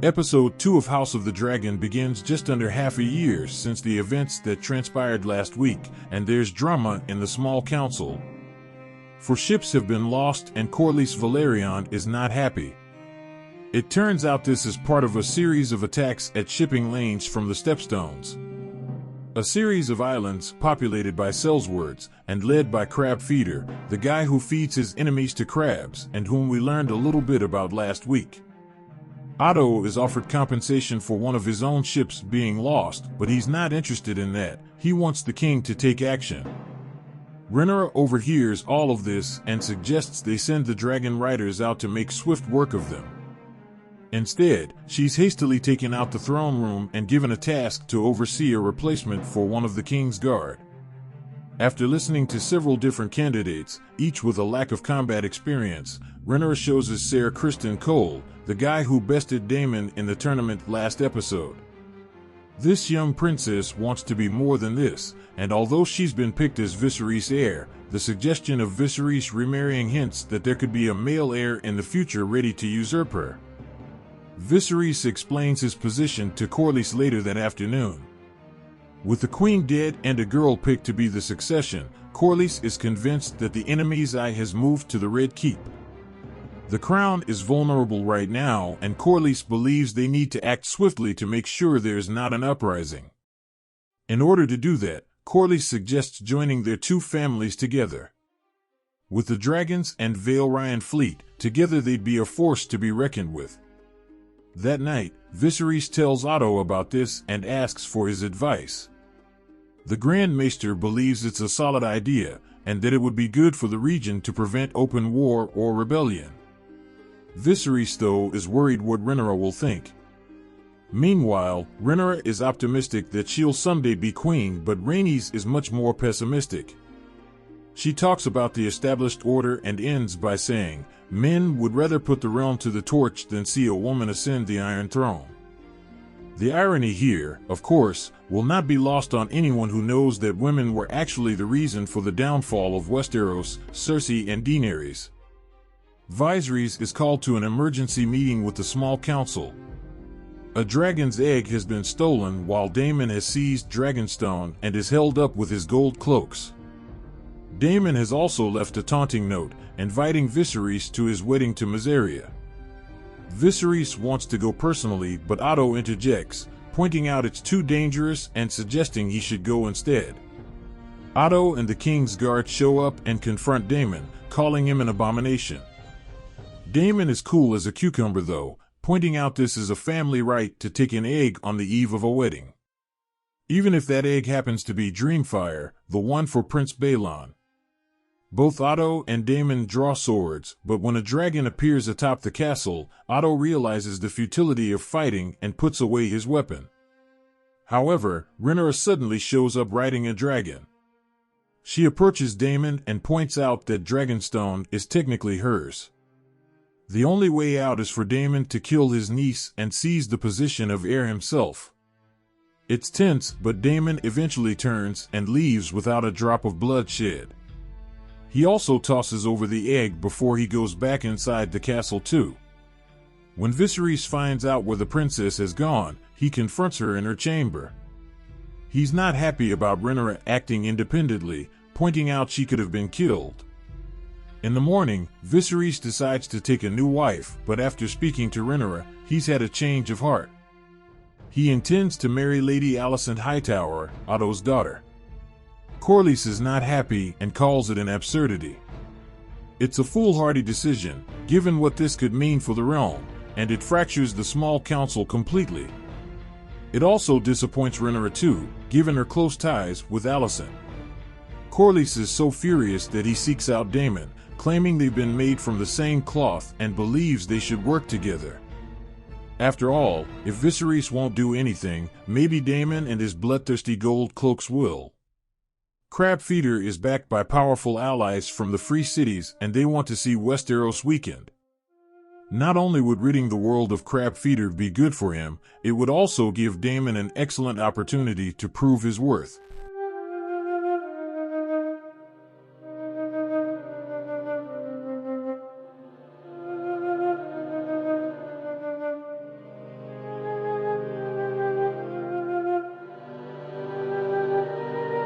Episode 2 of House of the Dragon begins just under half a year since the events that transpired last week, and there's drama in the small council. For ships have been lost and Corlys Velaryon is not happy. It turns out this is part of a series of attacks at shipping lanes from the Stepstones. A series of islands populated by sellswords and led by Crab Feeder, the guy who feeds his enemies to crabs and whom we learned a little bit about last week. Otto is offered compensation for one of his own ships being lost, but he's not interested in that. He wants the king to take action. Rhaenyra overhears all of this and suggests they send the dragon riders out to make swift work of them. Instead, she's hastily taken out the throne room and given a task to oversee a replacement for one of the king's guard. After listening to several different candidates, each with a lack of combat experience, Rhaenyra shows us Ser Criston Cole, the guy who bested Daemon in the tournament last episode. This young princess wants to be more than this, and although she's been picked as Viserys' heir, the suggestion of Viserys remarrying hints that there could be a male heir in the future ready to usurp her. Viserys explains his position to Corlys later that afternoon. With the queen dead and a girl picked to be the succession, Corlys is convinced that the enemy's eye has moved to the Red Keep. The crown is vulnerable right now, and Corlys believes they need to act swiftly to make sure there is not an uprising. In order to do that, Corlys suggests joining their two families together. With the dragons and Valyrian fleet, together they'd be a force to be reckoned with. That night, Viserys tells Otto about this and asks for his advice. The Grand Maester believes it's a solid idea, and that it would be good for the region to prevent open war or rebellion. Viserys, though, is worried what Rhaenyra will think. Meanwhile, Rhaenyra is optimistic that she'll someday be queen, but Rhaenys is much more pessimistic. She talks about the established order and ends by saying, "Men would rather put the realm to the torch than see a woman ascend the Iron Throne." The irony here, of course, will not be lost on anyone who knows that women were actually the reason for the downfall of Westeros, Cersei and Daenerys. Viserys is called to an emergency meeting with the small council. A dragon's egg has been stolen while Daemon has seized Dragonstone and is held up with his gold cloaks. Daemon has also left a taunting note, inviting Viserys to his wedding to Mysaria. Viserys wants to go personally, but Otto interjects, pointing out it's too dangerous and suggesting he should go instead. Otto and the King's Guard show up and confront Daemon, calling him an abomination. Daemon is cool as a cucumber though, pointing out this is a family right to take an egg on the eve of a wedding. Even if that egg happens to be Dreamfire, the one for Prince Balon. Both Otto and Daemon draw swords, but when a dragon appears atop the castle, Otto realizes the futility of fighting and puts away his weapon. However, Rhaenyra suddenly shows up riding a dragon. She approaches Daemon and points out that Dragonstone is technically hers. The only way out is for Daemon to kill his niece and seize the position of heir himself. It's tense, but Daemon eventually turns and leaves without a drop of blood shed. He also tosses over the egg before he goes back inside the castle too. When Viserys finds out where the princess has gone, he confronts her in her chamber. He's not happy about Rhaenyra acting independently, pointing out she could have been killed. In the morning, Viserys decides to take a new wife, but after speaking to Rhaenyra, he's had a change of heart. He intends to marry Lady Alicent Hightower, Otto's daughter. Corlys is not happy and calls it an absurdity. It's a foolhardy decision, given what this could mean for the realm, and it fractures the small council completely. It also disappoints Rhaenyra too, given her close ties with Alicent. Corlys is so furious that he seeks out Daemon, claiming they've been made from the same cloth and believes they should work together. After all, if Viserys won't do anything, maybe Daemon and his bloodthirsty gold cloaks will. Crab Feeder is backed by powerful allies from the Free Cities and they want to see Westeros weakened. Not only would ridding the world of Crab Feeder be good for him, it would also give Daemon an excellent opportunity to prove his worth.